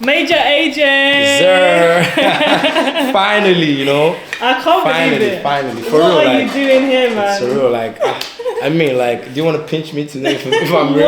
Major AJ! Sir. Finally, you know. I can't believe it. Finally. For what real, are like, you doing here, man? It's surreal, like, I mean, like, do you want to pinch me today if I'm real?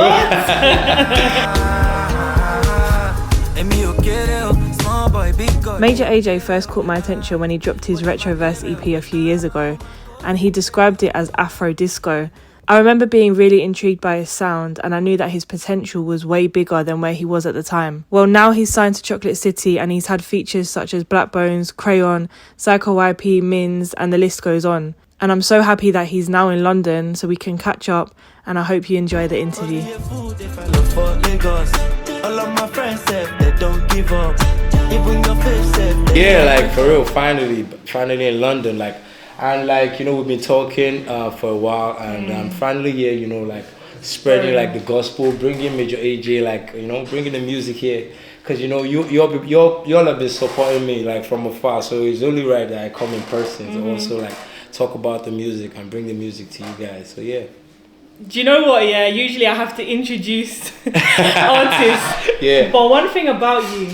Major AJ first caught my attention when he dropped his Retroverse EP a few years ago, and he described it as Afro disco. I remember being really intrigued by his sound, and I knew that his potential was way bigger than where he was at the time. Well, now he's signed to Chocolate City and he's had features such as Black Bones, Crayon, Psycho YP, Mins, and the list goes on. And I'm so happy that he's now in London so we can catch up, and I hope you enjoy the interview. Yeah, like for real, finally in London, like. And like, you know, we've been talking for a while, and I'm finally here, you know, like spreading like the gospel, bringing Major AJ, like, you know, bringing the music here. Cause you know, you all have been supporting me like from afar, so it's only right that I come in person to also like talk about the music and bring the music to you guys. So yeah. Do you know what? Yeah, usually I have to introduce artists. Yeah. But one thing about you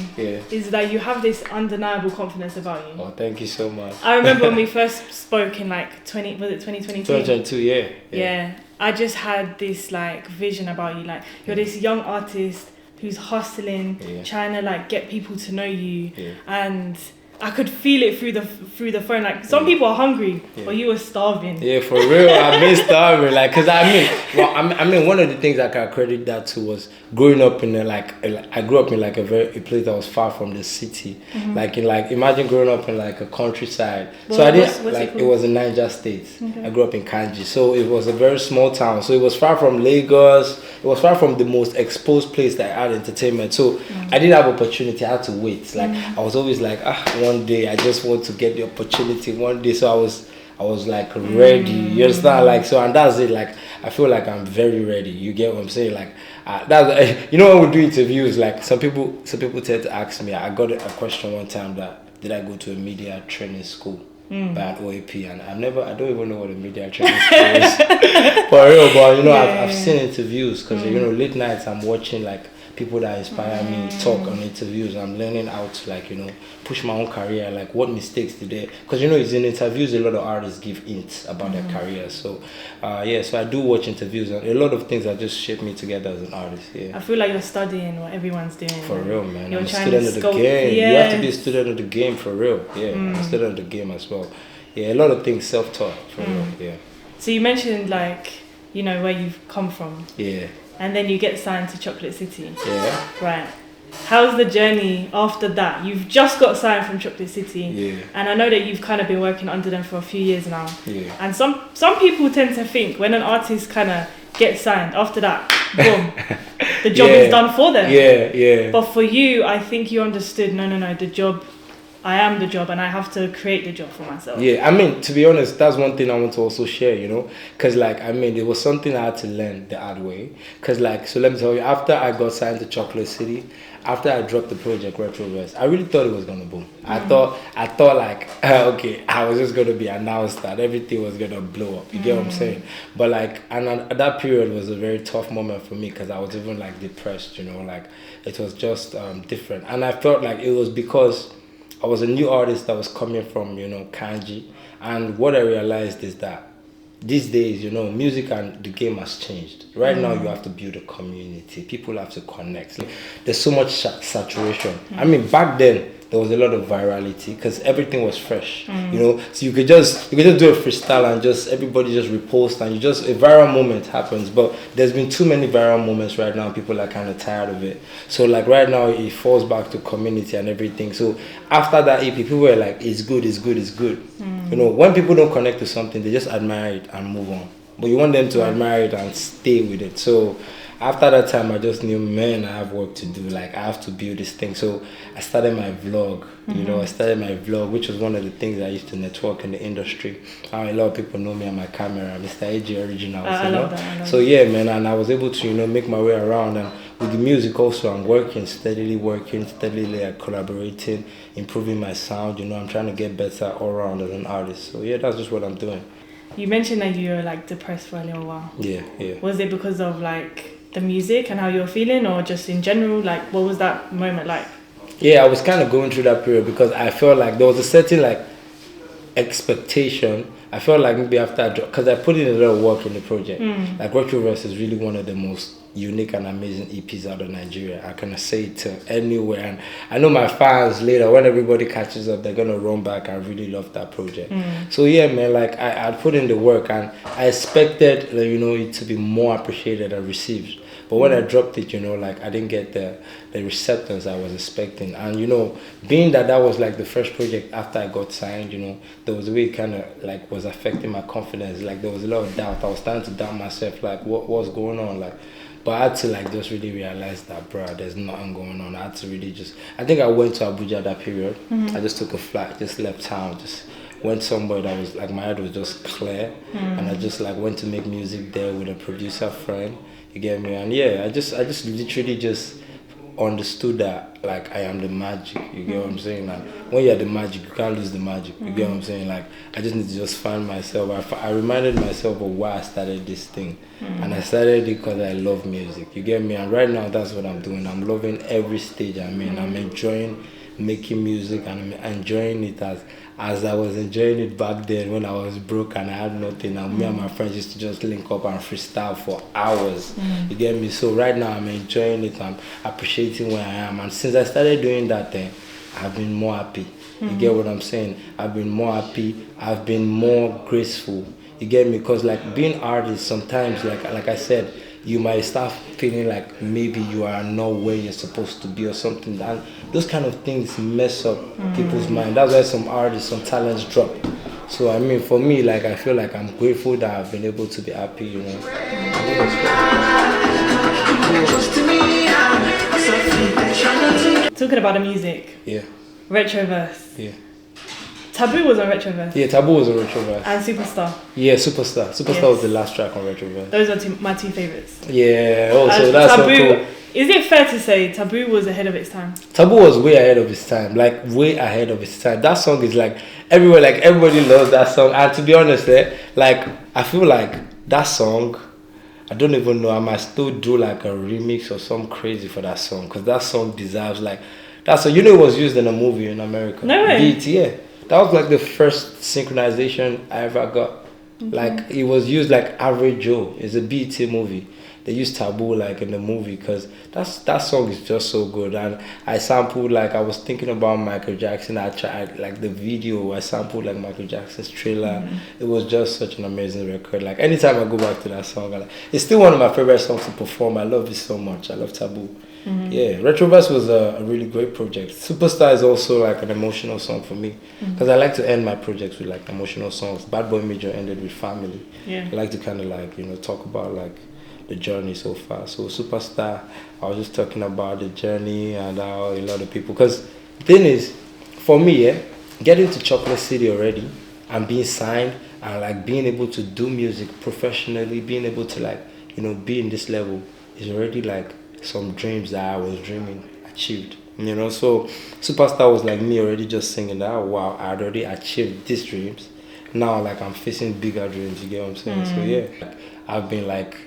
is that you have this undeniable confidence about you. Oh, thank you so much. I remember when we first spoke in like 2022? 2022, yeah. Yeah. I just had this like vision about you. Like you're this young artist who's hustling, trying to like get people to know you, and I could feel it through the phone. Like some people are hungry, but you were starving. Yeah, for real. I've been starving. Like, cause I mean, one of the things I can credit that to was growing up in I grew up in like a place that was far from the city. Like imagine growing up in like a countryside. Well, so I didn't it was in Niger State. Okay. I grew up in Kanji, so it was a very small town. So it was far from Lagos. It was far from the most exposed place that I had entertainment. So I didn't have opportunity. I had to wait. Like I was always like, one day I just want to get the opportunity one day. So I was like ready. You understand? Like, so, and that's it. Like, I feel like I'm very ready. You get what I'm saying? Like, that's you know, when we do interviews, like some people tend to ask me. I got a question one time that did I go to a media training school by an OAP, and I don't even know what a media training school is for real. But you know, I've seen interviews because you know, late nights I'm watching like people that inspire me talk on interviews. I'm learning how to like, you know, push my own career, like what mistakes did they, because you know, it's in interviews a lot of artists give hints about their career. So so I do watch interviews, and a lot of things that just shape me together as an artist. I feel like you're studying what everyone's doing. For real, man. You're I'm a student of the game. You have to be a student of the game, for real. I'm a student of the game as well. A lot of things self-taught, for real. So you mentioned like, you know, where you've come from. And then you get signed to Chocolate City. Right. How's the journey after that? You've just got signed from Chocolate City. And I know that you've kind of been working under them for a few years now. And some people tend to think when an artist kind of gets signed, after that, boom, the job is done for them. But for you, I think you understood, no, the job, I am the job, and I have to create the job for myself. I mean, to be honest, that's one thing I want to also share, you know, because like, I mean, it was something I had to learn the hard way. Because like, so let me tell you, after I got signed to Chocolate City, after I dropped the project Retroverse, I really thought it was gonna boom. I thought like, okay, I was just gonna be announced that everything was gonna blow up. You get what I'm saying? But like, and that period was a very tough moment for me because I was even like depressed, you know, like it was just different. And I felt like it was because I was a new artist that was coming from, you know, Kanji. And what I realized is that these days, you know, music and the game has changed. Right now, you have to build a community. People have to connect. There's so much saturation. I mean, back then, there was a lot of virality because everything was fresh, you know. So you could just do a freestyle and just everybody just repost, and you just a viral moment happens. But there's been too many viral moments right now. People are kind of tired of it. So like right now, it falls back to community and everything. So after that EP, people were like, "It's good, it's good, it's good." You know, when people don't connect to something, they just admire it and move on. But you want them to admire it and stay with it. So after that time, I just knew, man, I have work to do. Like, I have to build this thing. So I started my vlog. You know, I started my vlog, which was one of the things I used to network in the industry. A lot of people know me on my camera, Mr. AJ Originals. I love that. So yeah, man, and I was able to, you know, make my way around. And with the music also, I'm steadily like collaborating, improving my sound. You know, I'm trying to get better all around as an artist. So yeah, that's just what I'm doing. You mentioned that you were like depressed for a little while. Yeah. Was it because of like the music and how you were feeling, or just in general? Like, what was that moment like? Yeah, I was kind of going through that period because I felt like there was a certain like expectation. I felt like maybe after because I put in a lot of work in the project. Like Retroverse is really one of the most unique and amazing EPs out of Nigeria. I can say it to anywhere, and I know my fans later when everybody catches up, they're gonna run back. I really love that project. So yeah, man, like I put in the work, and I expected it to be more appreciated and received. But when I dropped it, like I didn't get the receptance I was expecting. And being that was like the first project after I got signed, there was a way it kind of like was affecting my confidence. Like there was a lot of doubt. I was starting to doubt myself, like what's going on, like. But I had to like just really realize that, bro, there's nothing going on. I had to really I think I went to Abuja that period. I just took a flight, just left town, just went somewhere that was like my head was just clear, and I just like went to make music there with a producer friend. You get me? And yeah, I just literally just understood that like I am the magic. You get what I'm saying? Like when you're the magic, you can't lose the magic. You get what I'm saying? Like I just need to just find myself. I reminded myself of why I started this thing, and I started it because I love music. You get me? And right now that's what I'm doing. I'm loving every stage I'm in. I'm enjoying making music, and I'm enjoying it as I was enjoying it back then when I was broke and I had nothing, and me and my friends used to just link up and freestyle for hours. You get me? So right now I'm enjoying it, I'm appreciating where I am, and since I started doing that thing, I've been more happy. You get what I'm saying? I've been more happy, I've been more graceful. You get me? Because like being artist sometimes, like I said, you might start feeling like maybe you are not where you're supposed to be or something. And those kind of things mess up people's mind. That's why some artists, some talents drop. So I mean, for me, like I feel like I'm grateful that I've been able to be happy, Talking about the music. Yeah. Retroverse. Yeah. Taboo was on Retroverse. Yeah, Taboo was on Retroverse. And Superstar. Yeah, Superstar. Superstar was the last track on Retroverse. Those are my two favorites. Yeah, also that's Taboo, so cool. Is it fair to say Taboo was ahead of its time? Taboo was way ahead of its time, like way ahead of its time. That song is like everywhere, like everybody loves that song. And to be honest, like I feel like that song, I don't even know, I might still do like a remix or something crazy for that song, because that song deserves like that song. It was used in a movie in America. No way. Beat, yeah. That was like the first synchronization I ever got. Like it was used like Average Joe. It's a BET movie. They used Taboo like in the movie because that song is just so good. And I sampled, like I was thinking about Michael Jackson. I tried like the video. I sampled like Michael Jackson's Thriller. It was just such an amazing record. Like anytime I go back to that song, it's still one of my favorite songs to perform. I love it so much. I love Taboo. Yeah, Retroverse was a really great project. Superstar is also like an emotional song for me because I like to end my projects with like emotional songs. Bad Boy Major ended with Family. Yeah. I like to kind of like talk about like the journey so far. So Superstar, I was just talking about the journey and how a lot of people, because the thing is, for me, getting to Chocolate City already and being signed and like being able to do music professionally, being able to like be in this level is already like some dreams that I was dreaming achieved. So Superstar was like me already just singing that, wow, I had already achieved these dreams. Now like I'm facing bigger dreams, you get what I'm saying? So yeah, I've been like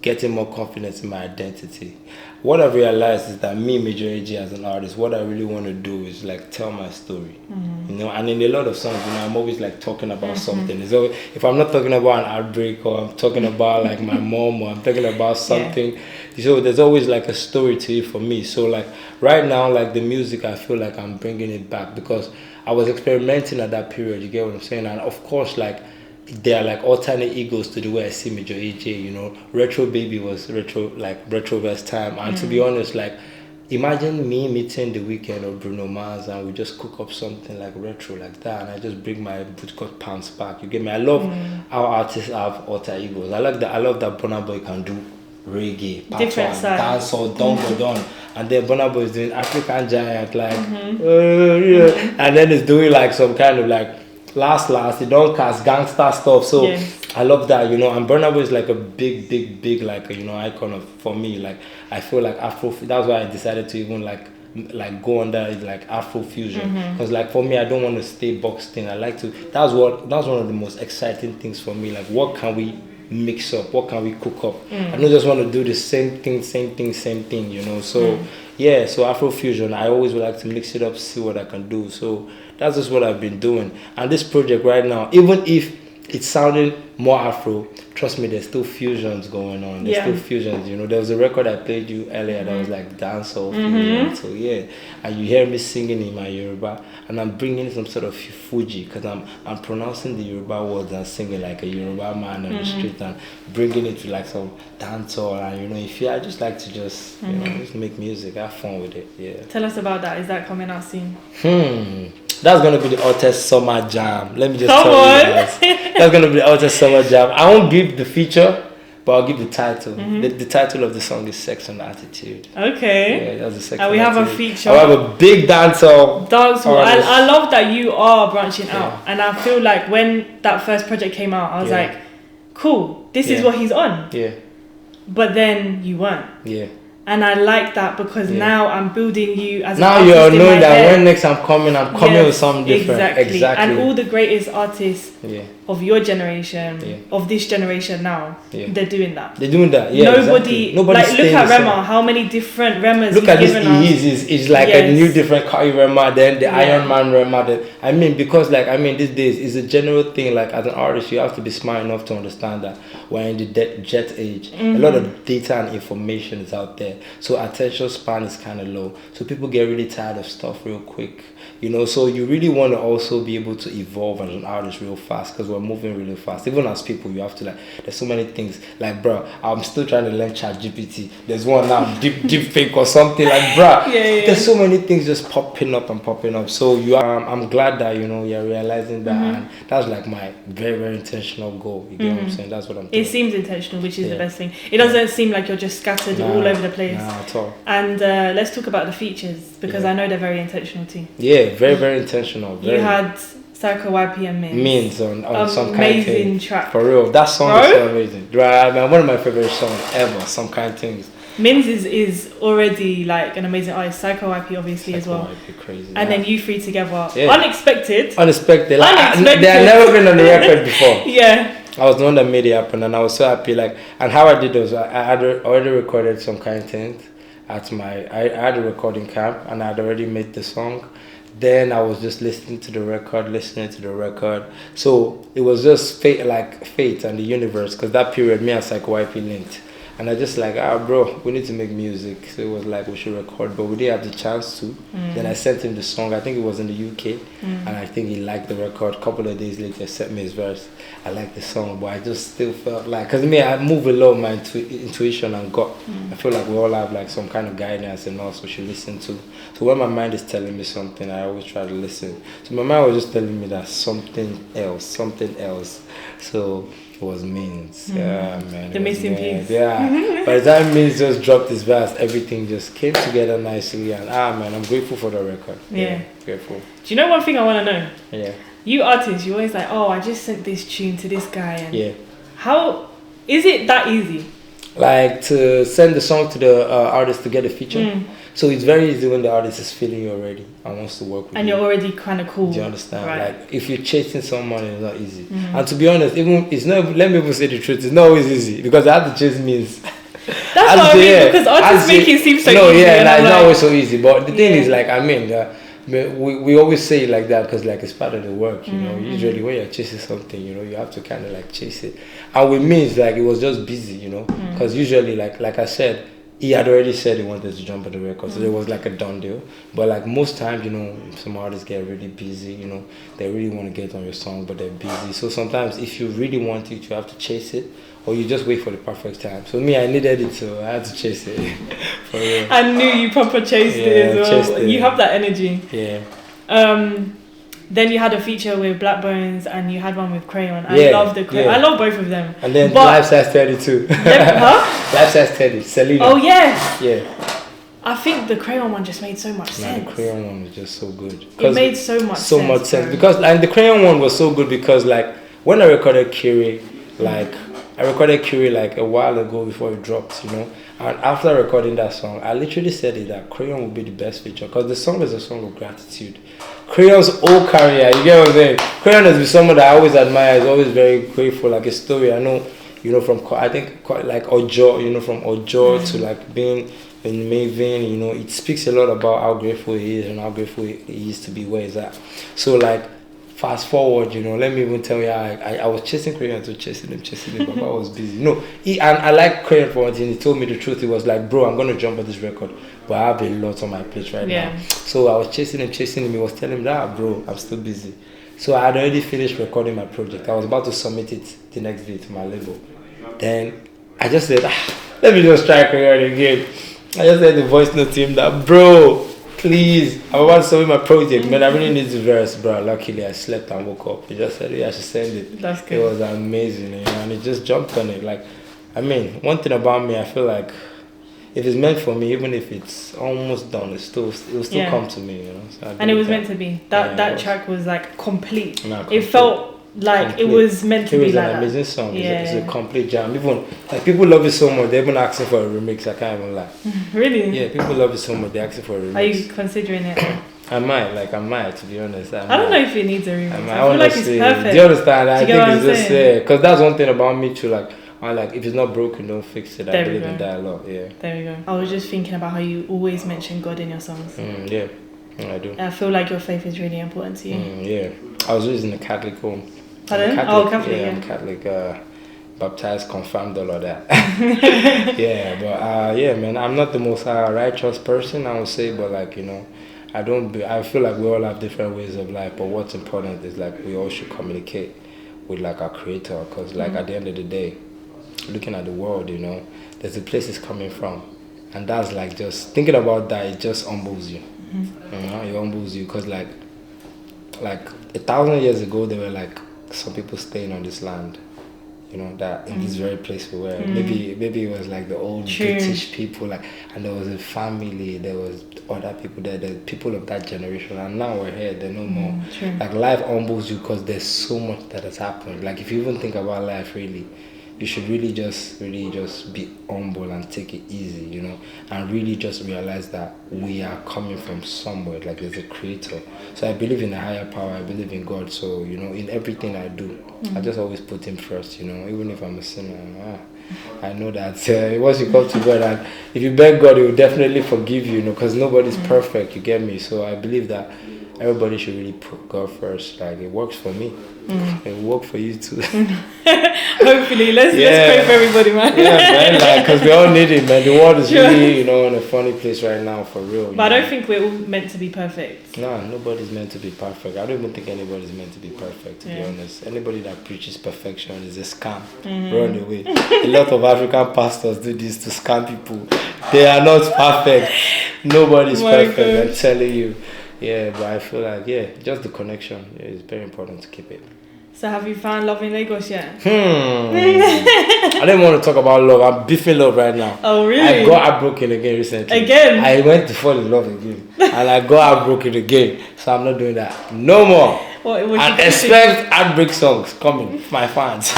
getting more confidence in my identity. What I've realized is that me, Major AJ, as an artist, what I really want to do is like tell my story. And in a lot of songs, I'm always like talking about something. So if I'm not talking about an outbreak, or I'm talking about like my mom, or I'm talking about something, so there's always like a story to it for me. So like right now, like the music, I feel like I'm bringing it back because I was experimenting at that period. You get what I'm saying? And of course, like there are like alternate egos to the way I see Major AJ. Retro Baby was Retroverse time, and to be honest, like imagine me meeting The Weeknd or Bruno Mars and we just cook up something like retro like that, and I just bring my bootcut pants back. You get me? I love how artists have alter egos. I love that Burna Boy can do reggae, different side, dancehall, don, and then Burna Boy is doing African Giant, like and then it's doing like some kind of like last they don't cast gangster stuff. So I love that, and Burna Boy is like a big like icon of, for me. Like I feel like Afro, that's why I decided to even like go under like Afro fusion, because like for me, I don't want to stay boxed in. I like to, that's one of the most exciting things for me. Like what can we mix up? What can we cook up? I don't just want to do the same thing, you know. So yeah, so Afrofusion, I always would like to mix it up, see what I can do. So that's just what I've been doing. And this project right now, even if it's sounding more Afro, trust me, there's still fusions going on. There's still fusions, you know. There was a record I played you earlier that was like dancehall fusion. So yeah, and you hear me singing in my Yoruba, and I'm bringing some sort of Fuji, because I'm pronouncing the Yoruba words and singing like a Yoruba man on the street, and bringing it to like some dancehall. And you know, if you, I just like to just you know, just make music, have fun with it. Yeah. Tell us about that. Is that coming out soon? That's gonna be the hottest summer jam. Let me just tell you guys. That's gonna be the hottest summer jam. I won't give the feature, but I'll give the title. The title of the song is "Sex and Attitude." Okay. Yeah, that's the sex. And we have a feature. I have a big dancehall. I love that you are branching out, and I feel like when that first project came out, I was like, "Cool, this is what he's on." Yeah. But then you weren't. Yeah. And I like that because now I'm building you as now an artist. Now you're in knowing my that head. when next I'm coming with something different. Exactly. And all the greatest artists of your generation, of this generation now, they're doing that. They're doing that. Yeah. Nobody like look at Rema. How many different Remas? Look at this. It's like a new different Kari Rema. Then the Iron Man Rema. I mean, because like these days it's a general thing. Like as an artist, you have to be smart enough to understand that we're in the jet age. A lot of data and information is out there. So attention span is kind of low. So people get really tired of stuff real quick. You know, so you really want to also be able to evolve as an artist real fast, because we're moving really fast. Even as people, you have to there's so many things. Like, bro, I'm still trying to learn ChatGPT. There's one now, deep fake or something. Like, bro, there's so many things just popping up. So I'm glad that, you know, you're realizing that. And that's like my very, very intentional goal. You get what I'm saying? That's what I'm doing. It seems intentional, which is the best thing. It doesn't seem like you're just scattered all over the place. Nah, at all. And let's talk about the features, because I know they're very intentional too. Yeah, very, very intentional. Very. You had Psycho YP and Means on some kind of thing. Amazing track. For real. That song is so amazing. Right, man, one of my favorite songs ever, Some Kind Things. Mins is already like an amazing artist. Psycho YP obviously as well. YP, crazy. And then you three together. Unexpected. Unexpected. They had never been on the record before. I was the one that made it happen, and I was so happy. And how I did was I had already recorded Some Kind Things at I had a recording camp, and I had already made the song. Then I was just listening to the record. So it was just fate and the universe, because that period me and Psycho YP linked. And I just bro, we need to make music. So it was like, we should record, but we didn't have the chance to. Then I sent him the song. I think it was in the UK. And I think he liked the record. A couple of days later, he sent me his verse. I liked the song, but I just still felt because I move a lot of my intuition and gut. I feel like we all have some kind of guidance and also should listen to. So when my mind is telling me something, I always try to listen. So my mind was just telling me that something else. So it was Means. Yeah, man. The missing piece. Yeah. By the time Means just dropped his verse, everything just came together nicely. And man, I'm grateful for the record. Yeah. Grateful. Do you know one thing I want to know? Yeah. You artists, you're always like, I just sent this tune to this guy. And how is it that easy? To send the song to the artist to get a feature. So it's very easy when the artist is feeling you already and wants to work with you. And you're already kind of cool. Do you understand? Right. If you're chasing someone, it's not easy. And to be honest, it's not. Let me even say the truth. It's not always easy, because I have to chase Means. That's what I mean, because artists make it seem so easy. No, it's not always so easy. But the thing is, we always say it like that because it's part of the work, you know. Usually when you're chasing something, you know, you have to kind of chase it. And with me, it was just busy, you know, because usually like I said, he had already said he wanted to jump on the record, so it was a done deal. But most times, you know, some artists get really busy, you know, they really want to get on your song, but they're busy. So sometimes if you really want it, you have to chase it, or you just wait for the perfect time. So me, I needed it, so I had to chase it. For real. I knew you proper chased it as well. You have that energy. Yeah. Then you had a feature with Black Bones, and you had one with Crayon. I love the Crayon. I love both of them. And then Life Size 32. Life Size 30. Selena. Oh yes. Yeah. I think the Crayon one just made so much sense. The Crayon one was just so good. It made so much sense. Because the Crayon one was so good because when I recorded Kiri, I recorded Kiri a while ago before it dropped, you know. And after recording that song, I literally said that Crayon would be the best feature because the song is a song of gratitude. Crayon's whole career, you get what I'm saying? Crayon has been someone that I always admire. He's always very grateful, his story. I know you know, from I think like Ojo, you know, from Ojo to like being in Maven, you know, it speaks a lot about how grateful he is and how grateful he is to be where he's at. So like, fast forward, you know, let me even tell you, I was chasing Crayon to chasing him, but I was busy. No, and I like Crayon for one thing. He told me the truth. He was like, bro, I'm gonna jump on this record, but I have a lot on my plate right now. So I was chasing him. He was telling me that, bro, I'm still busy. So I had already finished recording my project. I was about to submit it the next day to my label. Then I just said, let me just try Crayon again. I just said the voice note to him that, bro, please, I want to submit my project, man. I really need this verse, bro. Luckily, I slept and woke up. He just said, yeah, I should send it. That's good. It was amazing, you know, and he just jumped on it. Like, I mean, one thing about me, I feel like if it's meant for me, even if it's almost done, it will still come to me, you know. So and it was meant to be. That track was like complete. Complete. It felt like complete. It was meant to be like that. It was an amazing song. It's a complete jam. Even like people love it so much, they're even asking for a remix. I can't even lie. Really? Yeah, people love it so much, they're asking for a remix. Are you considering it? I might, to be honest. I don't know if it needs a remix. I feel like it's perfect. Do you understand? I think it's just because that's one thing about me too. Like, if it's not broken, don't fix it. I believe in that a lot. Yeah. There we go. I was just thinking about how you always mention God in your songs. Yeah, I do. I feel like your faith is really important to you. Yeah, I was raised in a Catholic home. Pardon? Catholic. Yeah, I'm Catholic. Baptized, confirmed, all of that. Yeah, but yeah, man, I'm not the most righteous person, I would say, but like, you know, I feel like we all have different ways of life, but what's important is like we all should communicate with like our creator, because like at the end of the day, looking at the world, you know, there's a place it's coming from, and that's like, just thinking about that, it just humbles you. You know, it humbles you, because like 1,000 years ago, there were like some people staying on this land, you know, that in this very place we were. Maybe it was like the old British people, like, and there was a family, there was other people there, the people of that generation, and now we're here, they're no more. Like, life humbles you because there's so much that has happened. Like, if you even think about life, really, you should really just be humble and take it easy, you know, and really just realize that we are coming from somewhere, like there's a creator. So I believe in a higher power, I believe in God. So, you know, in everything I do, I just always put him first, you know, even if I'm a sinner. I know that once you come to God, and if you beg God, he will definitely forgive you, you know, because nobody's perfect, you get me? So I believe that everybody should really put God first. Like, it works for me. It will work for you too. Hopefully, let's pray for everybody, man. Yeah, man, like, because we all need it, man. The world is really, you know, in a funny place right now, for real. But I don't think we're all meant to be perfect. No, nobody's meant to be perfect. I don't even think anybody's meant to be perfect, to be honest. Anybody that preaches perfection is a scam. Run away. A lot of African pastors do this to scam people. They are not perfect. Nobody's perfect, I'm telling you. Yeah, but I feel like, just the connection is very important to keep it. So have you found love in Lagos yet? I don't want to talk about love. I'm beefing love right now. Oh, really? I got heartbroken again recently. Again? I went to fall in love again. And I got heartbroken again. So I'm not doing that. No more. And expect heartbreak songs coming, my fans.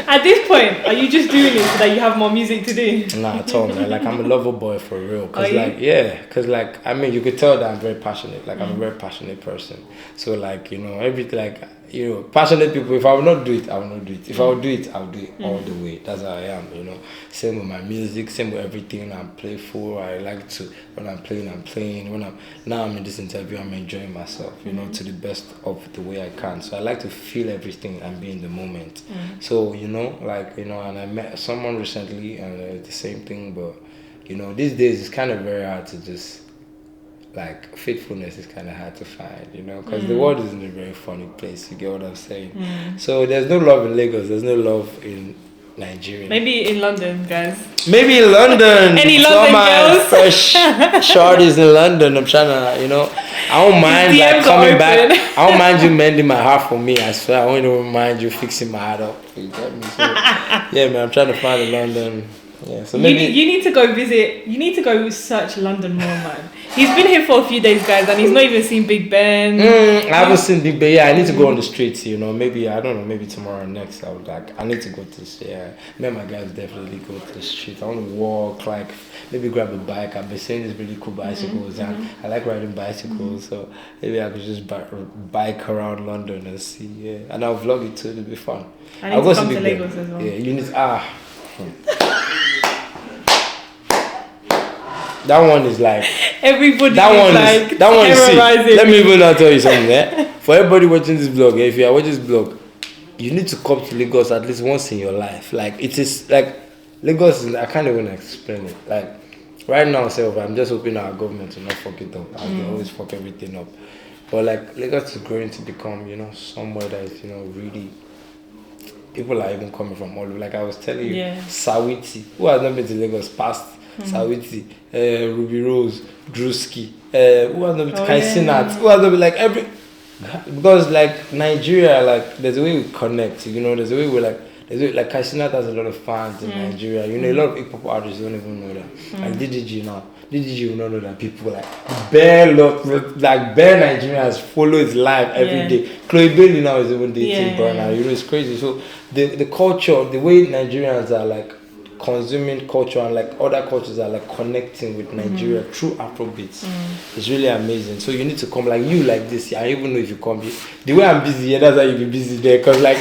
At this point, are you just doing it so that you have more music to do? Nah, at all, man. Like, I'm a lover boy for real. Cause I mean, you could tell that I'm very passionate. Like, I'm a very passionate person. So, like, you know, everything, like, you know, passionate people, if I will not do it, I will not do it. If I will do it, I'll do it all the way. That's how I am, you know. Same with my music, same with everything. I'm playful. I like to, when I'm playing, I'm playing. Now I'm in this interview, I'm enjoying myself, you know, to the best of the way I can. So I like to feel everything and be in the moment. So, you know, like, you know, and I met someone recently and the same thing, but, you know, these days it's kind of very hard to just, like, faithfulness is kind of hard to find, you know, because the world is in a very funny place, you get what I'm saying? So there's no love in Lagos, there's no love in Nigeria. Maybe in London, guys. Maybe in London. Any London girls? Fresh shorties in London, I'm trying to, you know, I don't mind like coming back. I don't mind you mending my heart for me, I swear. I won't even mind you fixing my heart up. You get me? So, yeah, man, I'm trying to find in London. Yeah, so maybe you need to go visit. You need to go search London more, man. He's been here for a few days, guys, and he's not even seen Big Ben. I haven't seen Big Ben. Yeah, I need to go on the streets. You know, maybe I don't know. Maybe tomorrow or next. I need to go to this. Yeah, me and my guys definitely go to the street. I want to walk, like maybe grab a bike. I've been seeing these really cool bicycles, and I like riding bicycles. So maybe I could just bike around London and see. Yeah, and I'll vlog it too. It'll be fun. I need to come to Lagos as well. Yeah, you need. That one is like everybody. That one is sick. Let me even now tell you something. For everybody watching this vlog, if you are watching this vlog, you need to come to Lagos at least once in your life. Like it is like Lagos is. I can't even explain it. Like right now, I'm just hoping our government to not fuck it up, as they always fuck everything up. But like Lagos is growing to become, somewhere that is, really. People are even coming from all over. Like I was telling you, Sawiti. Who has not been to Lagos past? Sawiti, Ruby Rose, Drewski, who has not been to Kaisinat? Who has not been like every? Because like Nigeria, like there's a way we connect. There's a way we like Kaisinat has a lot of fans in Nigeria. A lot of hip hop artists don't even know that. Like DDG now. DDG will not know that people like bare Nigerians follow his life every day. Chloe Bailey now is even dating Burner. It's crazy. So the culture, the way Nigerians are like consuming culture and like other cultures are like connecting with Nigeria through Afrobeats. It's really amazing. So you need to come like you like this. I don't even know if you come here. The way I'm busy here, that's why you be busy there. Cause like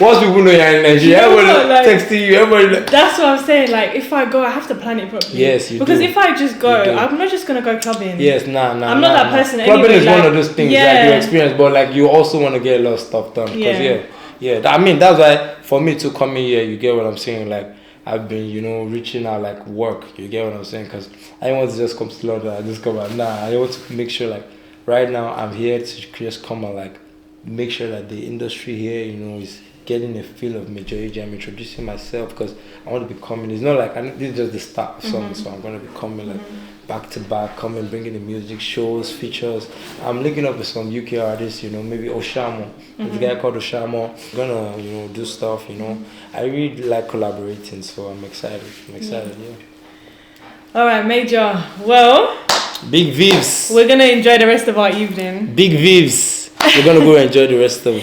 once people know you're in Nigeria, everybody like, texting you, everybody like, that's what I'm saying. Like if I go, I have to plan it properly. Yes, you because do. If I just go, I'm not just gonna go clubbing. Yes, I'm not that person. Clubbing anyway, is like, one of those things like you experience, but like you also want to get a lot of stuff done. Cause I mean that's why for me to come in here, you get what I'm saying, like. I've been, reaching out like work. You get what I'm saying? Because I don't want to just come to London and just come out. Nah, I want to make sure like right now I'm here to just come and like make sure that the industry here, is getting a feel of major age. I'm introducing myself because I want to be coming. It's not like this is just the start of something, so I'm going to be coming like back to back, coming, bringing the music, shows, features. I'm linking up with some UK artists, maybe Oshamo. There's a guy called Oshamo. I'm gonna, do stuff, I really like collaborating, so I'm excited. Yeah. All right, Major. Well, Big Vivs. We're gonna enjoy the rest of our evening. Big Vivs. We're gonna go enjoy the rest of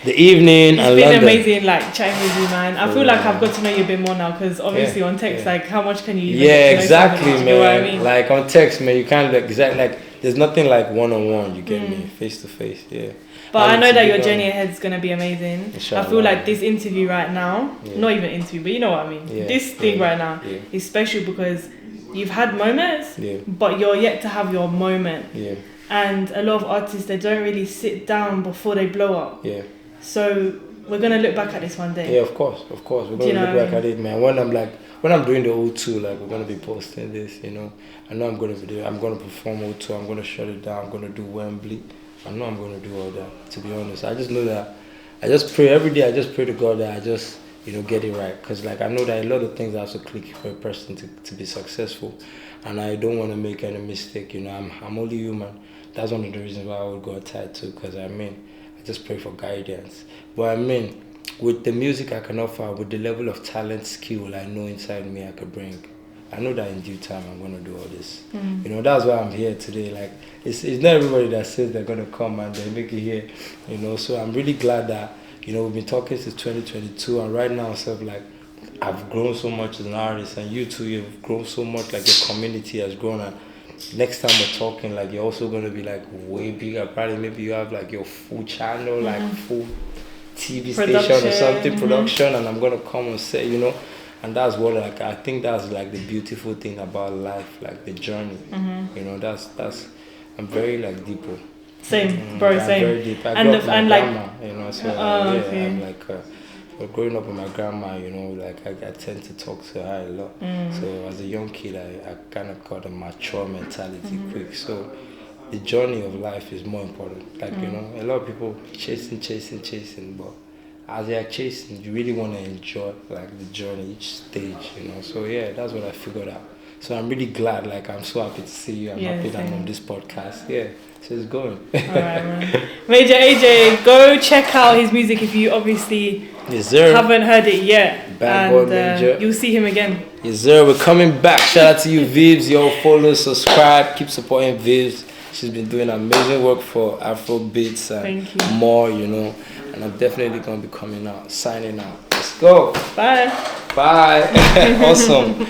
the evening and London. It's been amazing, like chatting with you, man. I feel like I've got to know you a bit more now because obviously on text, like, how much can you? Even exactly, man. You know what I mean? Like on text, man, you can't there's nothing like one-on-one. You get me face to face, But I know that your journey ahead is gonna be amazing. I feel like this interview right now, not even interview, but you know what I mean. This thing right now is special because you've had moments, but you're yet to have your moment. And a lot of artists, they don't really sit down before they blow up. So we're gonna look back at this one day. Yeah, of course. We're gonna look back at it, man. When I'm doing the O2, like we're gonna be posting this, I know I'm gonna be there. I'm gonna perform O2. I'm gonna shut it down. I'm gonna do Wembley. I know I'm gonna do all that. To be honest, I just know that. I just pray every day. I just pray to God that I just get it right. Cause like I know that a lot of things have to click for a person to be successful, and I don't want to make any mistake. I'm only human. That's one of the reasons why I would go outside too. Cause I just pray for guidance. But with the music I can offer, with the level of talent, skill I know inside me I could bring, I know that in due time I'm going to do all this. That's why I'm here today. Like, it's not everybody that says they're going to come and they make it here, So I'm really glad that, we've been talking since 2022 and right now, I've grown so much as an artist and you too, you've grown so much, like your community has grown and next time we're talking, like you're also going to be like way bigger. Probably maybe you have like your full channel, like full TV station or something, production, and I'm going to come and say, and that's what I think that's like the beautiful thing about life, like the journey. That's I'm very like deep. Same, bro, same. Very deep. I grew up with my grandma, so I'm like growing up with my grandma, like I tend to talk to her a lot. So as a young kid, I kind of got a mature mentality quick. So the journey of life is more important. Like, a lot of people chasing, but as they are chasing, you really want to enjoy like the journey, each stage, So yeah, that's what I figured out. So I'm really glad. Like, I'm so happy to see you. I'm happy that I'm on this podcast. Yeah. So it's going. Alright, man. Major AJ, go check out his music if you obviously haven't heard it yet. Bad boy Major. You'll see him again. Yes, sir. We're coming back. Shout out to you, Vibs. Yo, follow, subscribe, keep supporting Vibs. She's been doing amazing work for Afro beats and more, you know. And I'm definitely gonna be coming out, signing out. Let's go. Bye. Bye. Awesome.